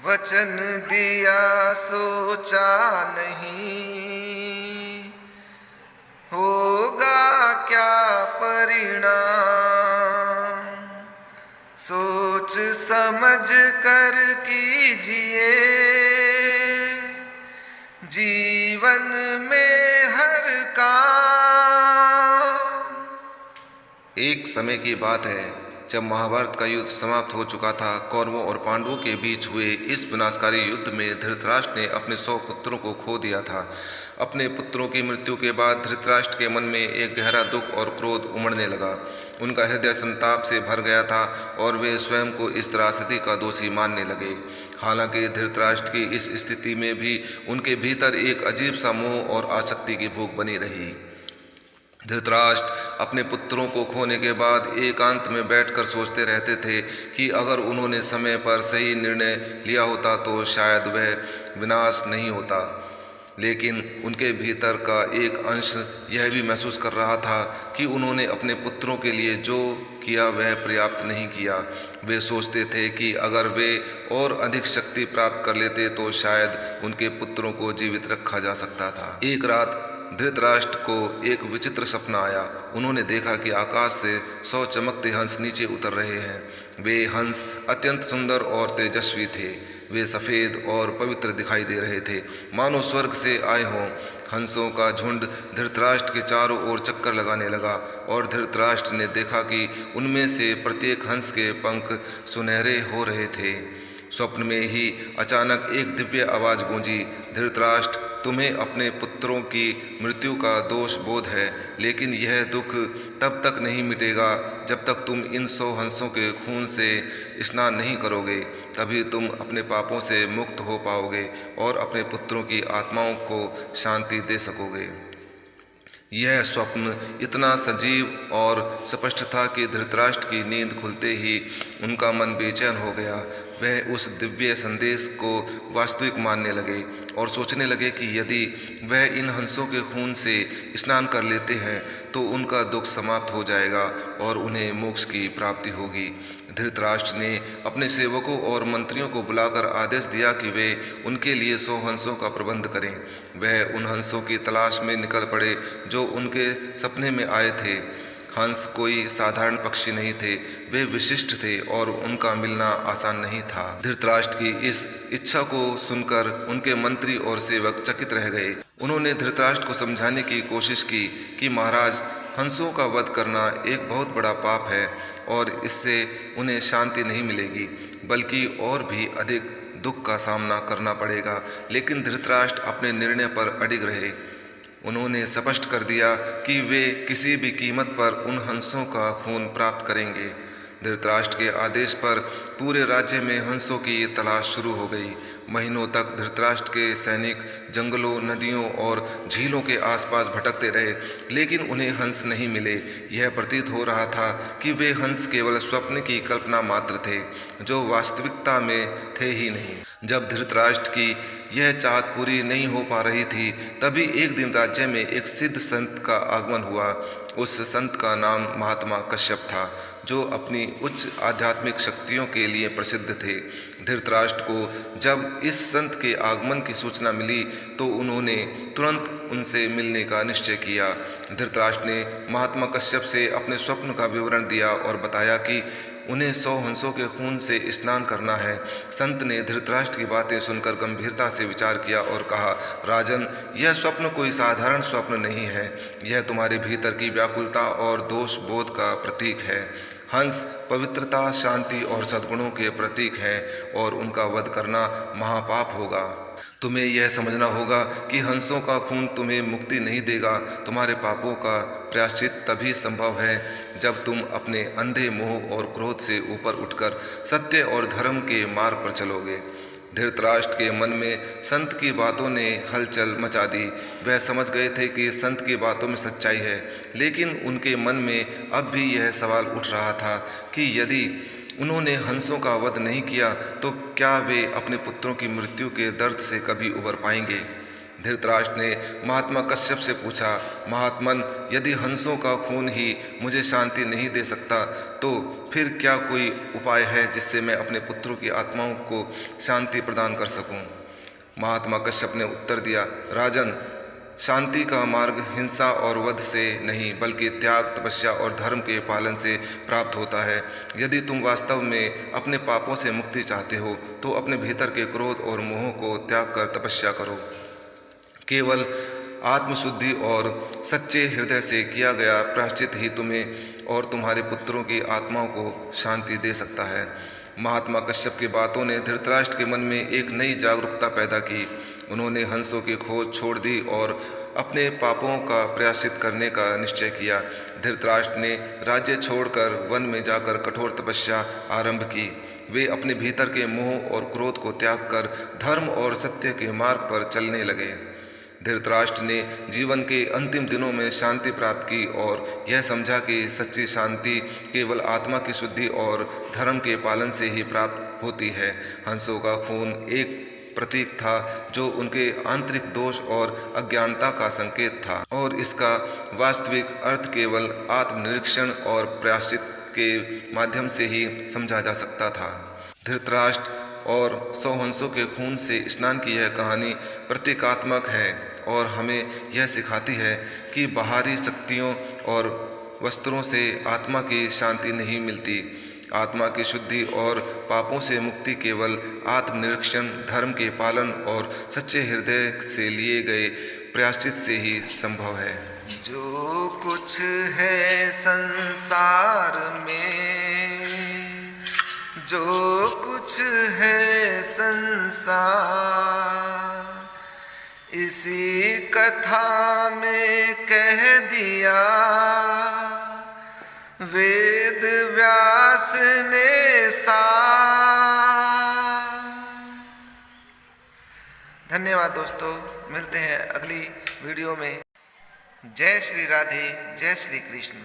वचन दिया सोचा नहीं, होगा क्या परिणाम। सोच समझ कर कीजिए जीवन में हर काम। एक समय की बात है जब महाभारत का युद्ध समाप्त हो चुका था। कौरवों और पांडवों के बीच हुए इस विनाशकारी युद्ध में धृतराष्ट्र ने अपने 100 पुत्रों को खो दिया था। अपने पुत्रों की मृत्यु के बाद धृतराष्ट्र के मन में एक गहरा दुख और क्रोध उमड़ने लगा। उनका हृदय संताप से भर गया था और वे स्वयं को इस त्रासदी का दोषी मानने लगे। हालांकि धृतराष्ट्र की इस स्थिति में भी उनके भीतर एक अजीब सा मोह और आसक्ति की भूख बनी रही। धृतराष्ट्र अपने पुत्रों को खोने के बाद एकांत में बैठकर सोचते रहते थे कि अगर उन्होंने समय पर सही निर्णय लिया होता तो शायद वह विनाश नहीं होता। लेकिन उनके भीतर का एक अंश यह भी महसूस कर रहा था कि उन्होंने अपने पुत्रों के लिए जो किया वह पर्याप्त नहीं किया। वे सोचते थे कि अगर वे और अधिक शक्ति प्राप्त कर लेते तो शायद उनके पुत्रों को जीवित रखा जा सकता था। एक रात धृतराष्ट्र को एक विचित्र सपना आया। उन्होंने देखा कि आकाश से 100 चमकते हंस नीचे उतर रहे हैं। वे हंस अत्यंत सुंदर और तेजस्वी थे। वे सफ़ेद और पवित्र दिखाई दे रहे थे, मानो स्वर्ग से आए हों। हंसों का झुंड धृतराष्ट्र के चारों ओर चक्कर लगाने लगा और धृतराष्ट्र ने देखा कि उनमें से प्रत्येक हंस के पंख सुनहरे हो रहे थे। स्वप्न में ही अचानक एक दिव्य आवाज़ गूंजी, धृतराष्ट्र, तुम्हें अपने पुत्रों की मृत्यु का दोष बोध है, लेकिन यह दुख तब तक नहीं मिटेगा जब तक तुम इन 100 हंसों के खून से स्नान नहीं करोगे। तभी तुम अपने पापों से मुक्त हो पाओगे और अपने पुत्रों की आत्माओं को शांति दे सकोगे। यह स्वप्न इतना सजीव और स्पष्ट था कि धृतराष्ट्र की नींद खुलते ही उनका मन बेचैन हो गया। वह उस दिव्य संदेश को वास्तविक मानने लगे और सोचने लगे कि यदि वह इन हंसों के खून से स्नान कर लेते हैं तो उनका दुख समाप्त हो जाएगा और उन्हें मोक्ष की प्राप्ति होगी। धृतराष्ट्र ने अपने सेवकों और मंत्रियों को बुलाकर आदेश दिया कि वे उनके लिए 100 हंसों का प्रबंध करें। वह उन हंसों की तलाश में निकल पड़े जो उनके सपने में आए थे। हंस कोई साधारण पक्षी नहीं थे, वे विशिष्ट थे और उनका मिलना आसान नहीं था। धृतराष्ट्र की इस इच्छा को सुनकर उनके मंत्री और सेवक चकित रह गए। उन्होंने धृतराष्ट्र को समझाने की कोशिश की कि महाराज, हंसों का वध करना एक बहुत बड़ा पाप है और इससे उन्हें शांति नहीं मिलेगी, बल्कि और भी अधिक दुख का सामना करना पड़ेगा। लेकिन धृतराष्ट्र अपने निर्णय पर अडिग रहे। उन्होंने स्पष्ट कर दिया कि वे किसी भी कीमत पर उन हंसों का खून प्राप्त करेंगे। धृतराष्ट्र के आदेश पर पूरे राज्य में हंसों की तलाश शुरू हो गई। महीनों तक धृतराष्ट्र के सैनिक जंगलों, नदियों और झीलों के आसपास भटकते रहे, लेकिन उन्हें हंस नहीं मिले। यह प्रतीत हो रहा था कि वे हंस केवल स्वप्न की कल्पना मात्र थे, जो वास्तविकता में थे ही नहीं। जब धृतराष्ट्र की यह चाहत पूरी नहीं हो पा रही थी, तभी एक दिन राज्य में एक सिद्ध संत का आगमन हुआ। उस संत का नाम महात्मा कश्यप था, जो अपनी उच्च आध्यात्मिक शक्तियों के लिए प्रसिद्ध थे। धृतराष्ट्र को जब इस संत के आगमन की सूचना मिली तो उन्होंने तुरंत उनसे मिलने का निश्चय किया। धृतराष्ट्र ने महात्मा कश्यप से अपने स्वप्न का विवरण दिया और बताया कि उन्हें 100 हंसों के खून से स्नान करना है। संत ने धृतराष्ट्र की बातें सुनकर गंभीरता से विचार किया और कहा, राजन, यह स्वप्न कोई साधारण स्वप्न नहीं है। यह तुम्हारे भीतर की व्याकुलता और दोष बोध का प्रतीक है। हंस पवित्रता, शांति और सद्गुणों के प्रतीक हैं और उनका वध करना महापाप होगा। तुम्हें यह समझना होगा कि हंसों का खून तुम्हें मुक्ति नहीं देगा। तुम्हारे पापों का प्रायश्चित तभी संभव है जब तुम अपने अंधे मोह और क्रोध से ऊपर उठकर सत्य और धर्म के मार्ग पर चलोगे। धृतराष्ट्र के मन में संत की बातों ने हलचल मचा दी। वह समझ गए थे कि संत की बातों में सच्चाई है, लेकिन उनके मन में अब भी यह सवाल उठ रहा था कि यदि उन्होंने हंसों का वध नहीं किया तो क्या वे अपने पुत्रों की मृत्यु के दर्द से कभी उबर पाएंगे। धृतराष्ट्र ने महात्मा कश्यप से पूछा, महात्मन, यदि हंसों का खून ही मुझे शांति नहीं दे सकता तो फिर क्या कोई उपाय है जिससे मैं अपने पुत्रों की आत्माओं को शांति प्रदान कर सकूं? महात्मा कश्यप ने उत्तर दिया, राजन, शांति का मार्ग हिंसा और वध से नहीं बल्कि त्याग, तपस्या और धर्म के पालन से प्राप्त होता है। यदि तुम वास्तव में अपने पापों से मुक्ति चाहते हो तो अपने भीतर के क्रोध और मोह को त्याग कर तपस्या करो। केवल आत्मशुद्धि और सच्चे हृदय से किया गया प्रायश्चित ही तुम्हें और तुम्हारे पुत्रों की आत्माओं को शांति दे सकता है। महात्मा कश्यप की बातों ने धृतराष्ट्र के मन में एक नई जागरूकता पैदा की। उन्होंने हंसों की खोज छोड़ दी और अपने पापों का प्रायश्चित करने का निश्चय किया। धृतराष्ट्र ने राज्य छोड़कर वन में जाकर कठोर तपस्या आरंभ की। वे अपने भीतर के मोह और क्रोध को त्याग कर धर्म और सत्य के मार्ग पर चलने लगे। धृतराष्ट्र ने जीवन के अंतिम दिनों में शांति प्राप्त की और यह समझा कि सच्ची शांति केवल आत्मा की शुद्धि और धर्म के पालन से ही प्राप्त होती है। हंसों का खून एक प्रतीक था जो उनके आंतरिक दोष और अज्ञानता का संकेत था और इसका वास्तविक अर्थ केवल आत्मनिरीक्षण और प्रायश्चित के माध्यम से ही समझा जा सकता था। धृतराष्ट्र और 100 हंसों के खून से स्नान की यह कहानी प्रतीकात्मक है और हमें यह सिखाती है कि बाहरी शक्तियों और वस्त्रों से आत्मा की शांति नहीं मिलती। आत्मा की शुद्धि और पापों से मुक्ति केवल आत्मनिरीक्षण, धर्म के पालन और सच्चे हृदय से लिए गए प्रायश्चित से ही संभव है। जो कुछ है संसार में, जो कुछ है संसार, इसी कथा में कह दिया वेद व्यास ने सार। धन्यवाद दोस्तों, मिलते हैं अगली वीडियो में। जय श्री राधे, जय श्री कृष्ण।